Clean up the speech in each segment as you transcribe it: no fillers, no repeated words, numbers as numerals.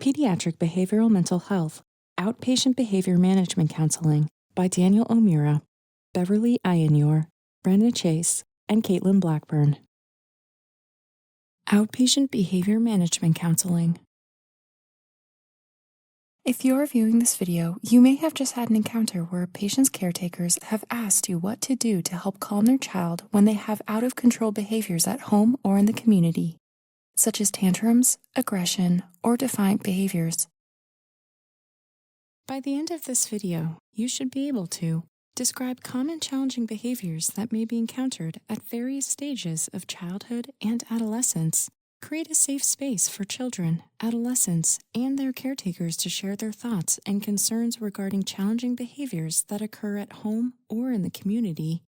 Pediatric Behavioral Mental Health, Outpatient Behavior Management Counseling by Daniel O'Meara, Beverly Ayenor, Brenda Chase, and Caitlin Blackburn. Outpatient Behavior Management Counseling. If you're viewing this video, you may have just had an encounter where a patient's caretakers have asked you what to do to help calm their child when they have out-of-control behaviors at home or in the community, such as tantrums, aggression, or defiant behaviors. By the end of this video, you should be able to describe common challenging behaviors that may be encountered at various stages of childhood and adolescence, create a safe space for children, adolescents, and their caretakers to share their thoughts and concerns regarding challenging behaviors that occur at home or in the community,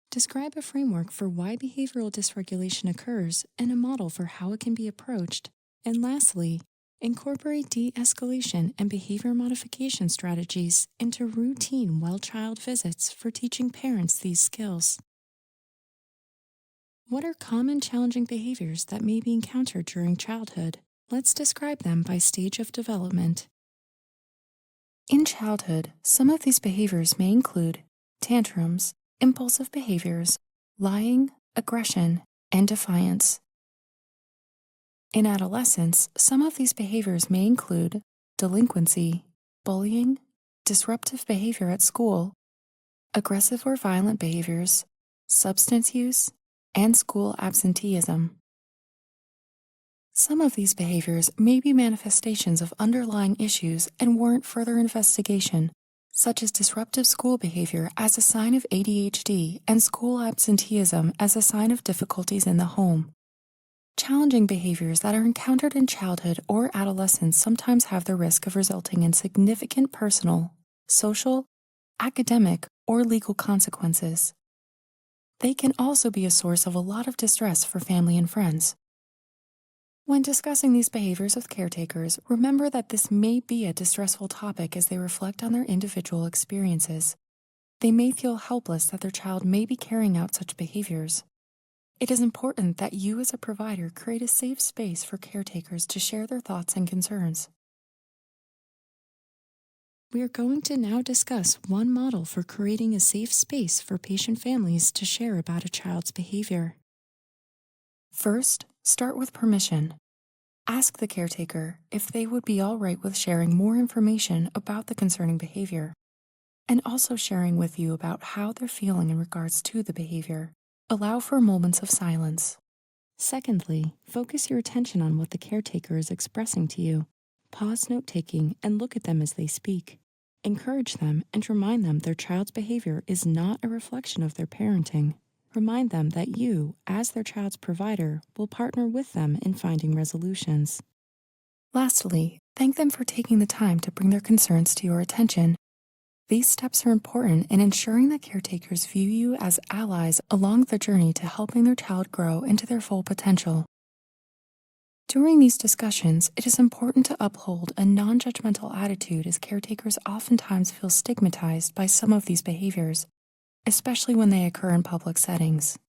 describe a framework for why behavioral dysregulation occurs and a model for how it can be approached, and lastly, incorporate de-escalation and behavior modification strategies into routine well-child visits for teaching parents these skills. What are common challenging behaviors that may be encountered during childhood? Let's describe them by stage of development. In childhood, some of these behaviors may include tantrums, impulsive behaviors, lying, aggression, and defiance. In adolescence, some of these behaviors may include delinquency, bullying, disruptive behavior at school, aggressive or violent behaviors, substance use, and school absenteeism. Some of these behaviors may be manifestations of underlying issues and warrant further investigation, such as disruptive school behavior as a sign of ADHD and school absenteeism as a sign of difficulties in the home. Challenging behaviors that are encountered in childhood or adolescence sometimes have the risk of resulting in significant personal, social, academic, or legal consequences. They can also be a source of a lot of distress for family and friends. When discussing these behaviors with caretakers, remember that this may be a distressful topic as they reflect on their individual experiences. They may feel helpless that their child may be carrying out such behaviors. It is important that you as a provider create a safe space for caretakers to share their thoughts and concerns. We are going to now discuss one model for creating a safe space for patient families to share about a child's behavior. First, start with permission. Ask the caretaker if they would be all right with sharing more information about the concerning behavior, and also sharing with you about how they're feeling in regards to the behavior. Allow for moments of silence. Secondly, focus your attention on what the caretaker is expressing to you. Pause note-taking and look at them as they speak. Encourage them and remind them their child's behavior is not a reflection of their parenting. Remind them that you, as their child's provider, will partner with them in finding resolutions. Lastly, thank them for taking the time to bring their concerns to your attention. These steps are important in ensuring that caretakers view you as allies along the journey to helping their child grow into their full potential. During these discussions, it is important to uphold a non-judgmental attitude as caretakers oftentimes feel stigmatized by some of these behaviors, especially when they occur in public settings.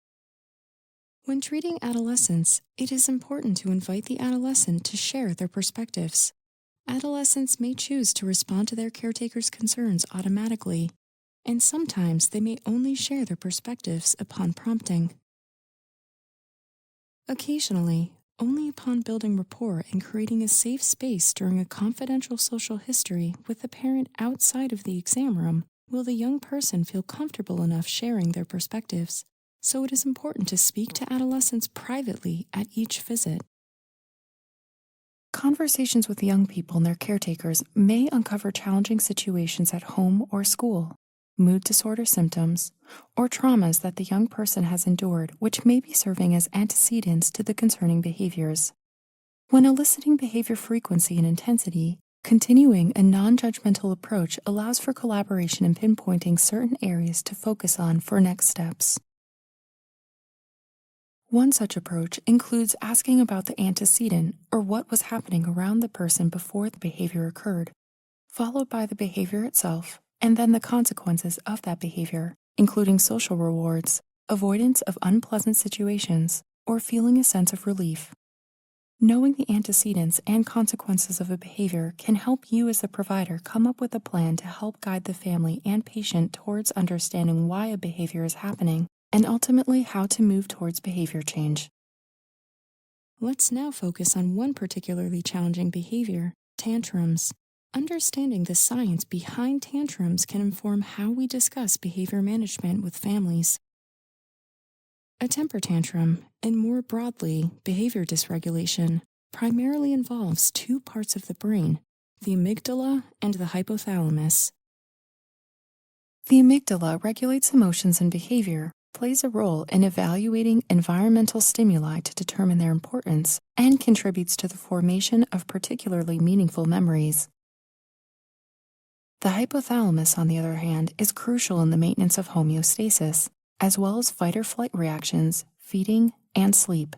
When treating adolescents, it is important to invite the adolescent to share their perspectives. Adolescents may choose to respond to their caretaker's concerns automatically, and sometimes they may only share their perspectives upon prompting. Occasionally, only upon building rapport and creating a safe space during a confidential social history with the parent outside of the exam room will the young person feel comfortable enough sharing their perspectives, so it is important to speak to adolescents privately at each visit. Conversations with young people and their caretakers may uncover challenging situations at home or school, mood disorder symptoms, or traumas that the young person has endured, which may be serving as antecedents to the concerning behaviors. When eliciting behavior frequency and intensity, continuing a non-judgmental approach allows for collaboration in pinpointing certain areas to focus on for next steps. One such approach includes asking about the antecedent, or what was happening around the person before the behavior occurred, followed by the behavior itself, and then the consequences of that behavior, including social rewards, avoidance of unpleasant situations, or feeling a sense of relief. Knowing the antecedents and consequences of a behavior can help you as the provider come up with a plan to help guide the family and patient towards understanding why a behavior is happening and ultimately how to move towards behavior change. Let's now focus on one particularly challenging behavior, tantrums. Understanding the science behind tantrums can inform how we discuss behavior management with families. A temper tantrum, and more broadly, behavior dysregulation, primarily involves two parts of the brain, the amygdala and the hypothalamus. The amygdala regulates emotions and behavior, plays a role in evaluating environmental stimuli to determine their importance, and contributes to the formation of particularly meaningful memories. The hypothalamus, on the other hand, is crucial in the maintenance of homeostasis, as well as fight or flight reactions, feeding, and sleep.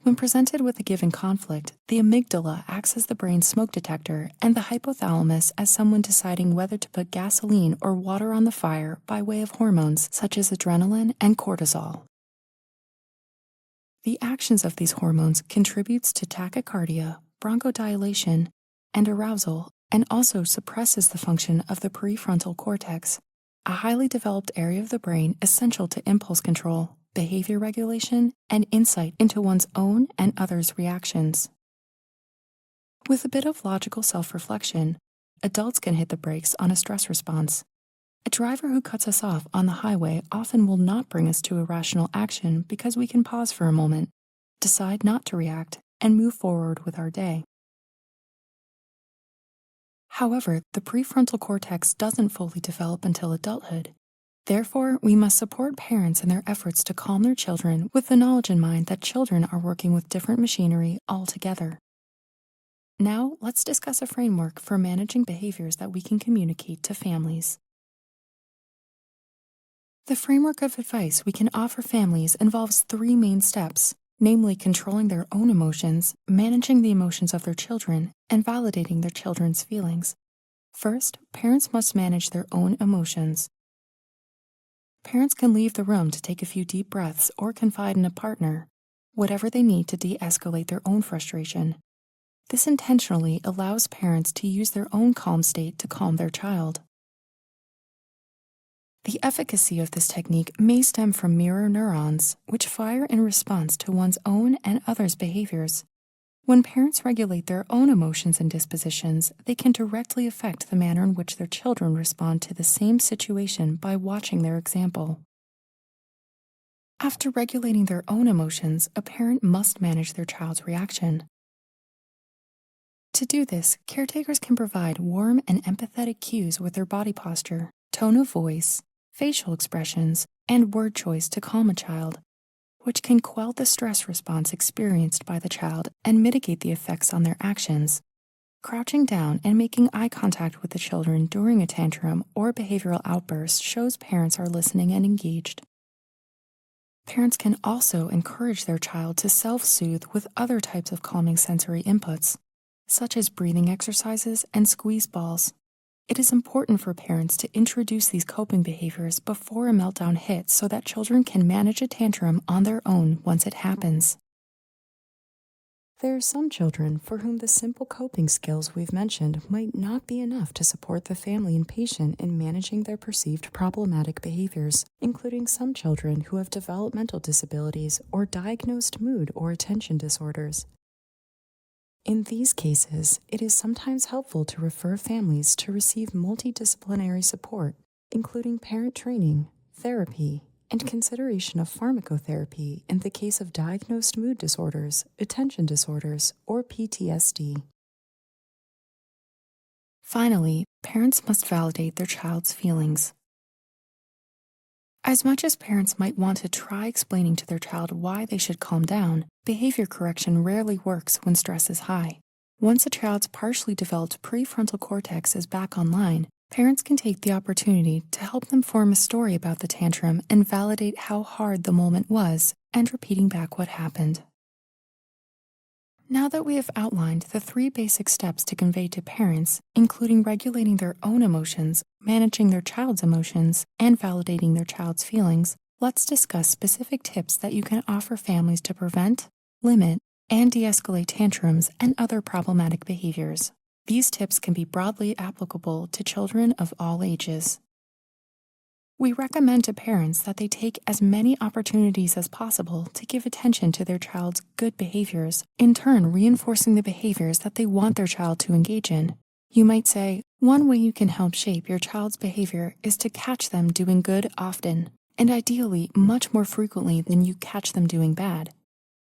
When presented with a given conflict, the amygdala acts as the brain's smoke detector and the hypothalamus as someone deciding whether to put gasoline or water on the fire by way of hormones such as adrenaline and cortisol. The actions of these hormones contributes to tachycardia, bronchodilation, and arousal, and also suppresses the function of the prefrontal cortex, a highly developed area of the brain essential to impulse control, behavior regulation, and insight into one's own and others' reactions. With a bit of logical self-reflection, adults can hit the brakes on a stress response. A driver who cuts us off on the highway often will not bring us to irrational action because we can pause for a moment, decide not to react, and move forward with our day. However, the prefrontal cortex doesn't fully develop until adulthood. Therefore, we must support parents in their efforts to calm their children with the knowledge in mind that children are working with different machinery altogether. Now, let's discuss a framework for managing behaviors that we can communicate to families. The framework of advice we can offer families involves three main steps, namely controlling their own emotions, managing the emotions of their children, and validating their children's feelings. First, parents must manage their own emotions. Parents can leave the room to take a few deep breaths or confide in a partner, whatever they need to de-escalate their own frustration. This intentionally allows parents to use their own calm state to calm their child. The efficacy of this technique may stem from mirror neurons, which fire in response to one's own and others' behaviors. When parents regulate their own emotions and dispositions, they can directly affect the manner in which their children respond to the same situation by watching their example. After regulating their own emotions, a parent must manage their child's reaction. To do this, caretakers can provide warm and empathetic cues with their body posture, tone of voice, facial expressions, and word choice to calm a child, which can quell the stress response experienced by the child and mitigate the effects on their actions. Crouching down and making eye contact with the children during a tantrum or behavioral outburst shows parents are listening and engaged. Parents can also encourage their child to self-soothe with other types of calming sensory inputs, such as breathing exercises and squeeze balls. It is important for parents to introduce these coping behaviors before a meltdown hits so that children can manage a tantrum on their own once it happens. There are some children for whom the simple coping skills we've mentioned might not be enough to support the family and patient in managing their perceived problematic behaviors, including some children who have developmental disabilities or diagnosed mood or attention disorders. In these cases, it is sometimes helpful to refer families to receive multidisciplinary support, including parent training, therapy, and consideration of pharmacotherapy in the case of diagnosed mood disorders, attention disorders, or PTSD. Finally, parents must validate their child's feelings. As much as parents might want to try explaining to their child why they should calm down, behavior correction rarely works when stress is high. Once a child's partially developed prefrontal cortex is back online, parents can take the opportunity to help them form a story about the tantrum and validate how hard the moment was, and repeating back what happened. Now that we have outlined the three basic steps to convey to parents, including regulating their own emotions, managing their child's emotions, and validating their child's feelings, let's discuss specific tips that you can offer families to prevent, limit, and de-escalate tantrums and other problematic behaviors. These tips can be broadly applicable to children of all ages. We recommend to parents that they take as many opportunities as possible to give attention to their child's good behaviors, in turn reinforcing the behaviors that they want their child to engage in. You might say, one way you can help shape your child's behavior is to catch them doing good often, and ideally much more frequently than you catch them doing bad.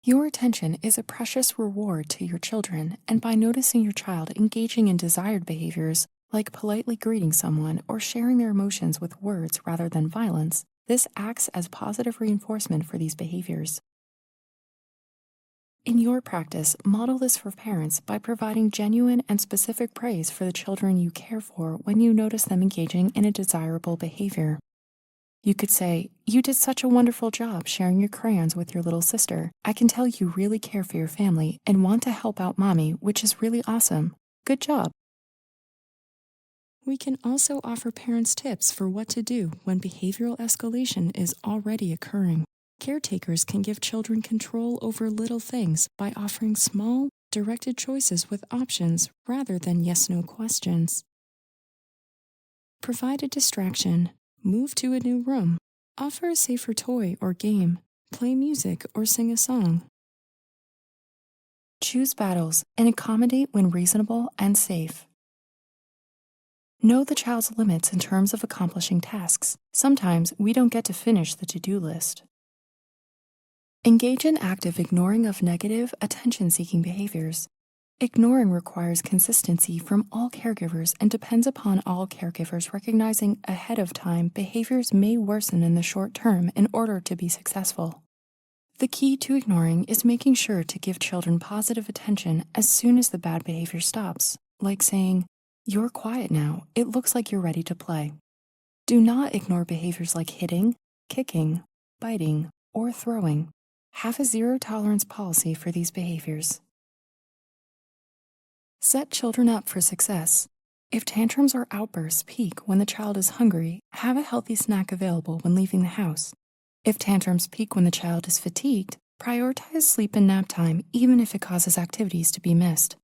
Your attention is a precious reward to your children, and by noticing your child engaging in desired behaviors, like politely greeting someone or sharing their emotions with words rather than violence, this acts as positive reinforcement for these behaviors. In your practice, model this for parents by providing genuine and specific praise for the children you care for when you notice them engaging in a desirable behavior. You could say, "You did such a wonderful job sharing your crayons with your little sister. I can tell you really care for your family and want to help out mommy, which is really awesome. Good job." We can also offer parents tips for what to do when behavioral escalation is already occurring. Caretakers can give children control over little things by offering small, directed choices with options rather than yes-no questions. Provide a distraction. Move to a new room. Offer a safer toy or game. Play music or sing a song. Choose battles and accommodate when reasonable and safe. Know the child's limits in terms of accomplishing tasks. Sometimes we don't get to finish the to-do list. Engage in active ignoring of negative, attention-seeking behaviors. Ignoring requires consistency from all caregivers and depends upon all caregivers recognizing ahead of time behaviors may worsen in the short term in order to be successful. The key to ignoring is making sure to give children positive attention as soon as the bad behavior stops, like saying, "You're quiet now, it looks like you're ready to play." Do not ignore behaviors like hitting, kicking, biting, or throwing. Have a zero-tolerance policy for these behaviors. Set children up for success. If tantrums or outbursts peak when the child is hungry, have a healthy snack available when leaving the house. If tantrums peak when the child is fatigued, prioritize sleep and nap time even if it causes activities to be missed.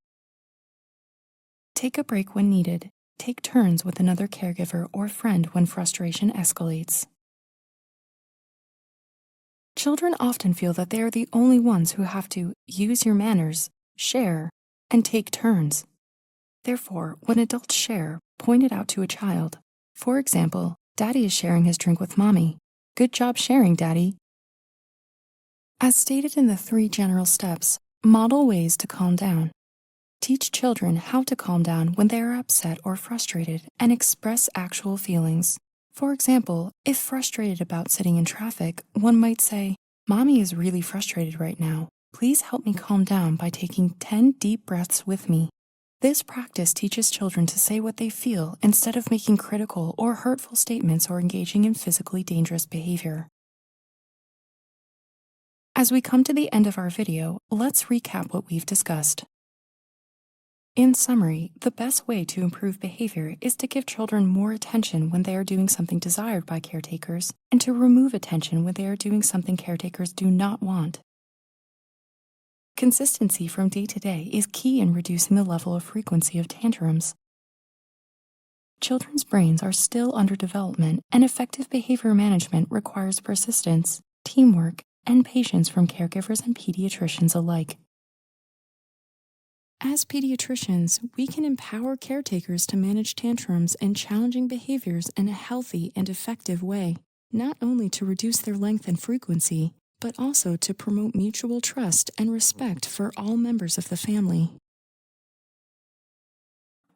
Take a break when needed. Take turns with another caregiver or friend when frustration escalates. Children often feel that they are the only ones who have to use your manners, share, and take turns. Therefore, when adults share, point it out to a child. For example, Daddy is sharing his drink with Mommy. Good job sharing, Daddy. As stated in the 3 general steps, model ways to calm down. Teach children how to calm down when they are upset or frustrated and express actual feelings. For example, if frustrated about sitting in traffic, one might say, "Mommy is really frustrated right now. Please help me calm down by taking 10 deep breaths with me." This practice teaches children to say what they feel instead of making critical or hurtful statements or engaging in physically dangerous behavior. As we come to the end of our video, let's recap what we've discussed. In summary, the best way to improve behavior is to give children more attention when they are doing something desired by caretakers, and to remove attention when they are doing something caretakers do not want. Consistency from day to day is key in reducing the level of frequency of tantrums. Children's brains are still under development, and effective behavior management requires persistence, teamwork, and patience from caregivers and pediatricians alike. As pediatricians, we can empower caretakers to manage tantrums and challenging behaviors in a healthy and effective way, not only to reduce their length and frequency, but also to promote mutual trust and respect for all members of the family.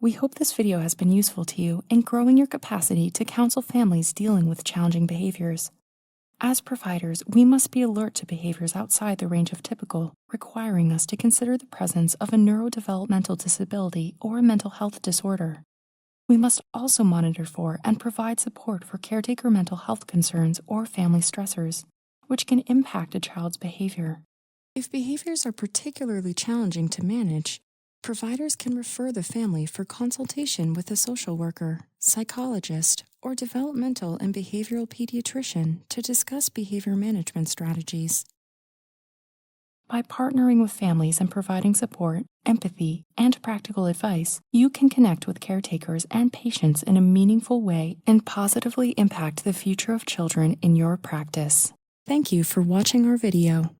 We hope this video has been useful to you in growing your capacity to counsel families dealing with challenging behaviors. As providers, we must be alert to behaviors outside the range of typical, requiring us to consider the presence of a neurodevelopmental disability or a mental health disorder. We must also monitor for and provide support for caretaker mental health concerns or family stressors, which can impact a child's behavior. If behaviors are particularly challenging to manage, providers can refer the family for consultation with a social worker, psychologist, or developmental and behavioral pediatrician to discuss behavior management strategies. By partnering with families and providing support, empathy, and practical advice, you can connect with caretakers and patients in a meaningful way and positively impact the future of children in your practice. Thank you for watching our video.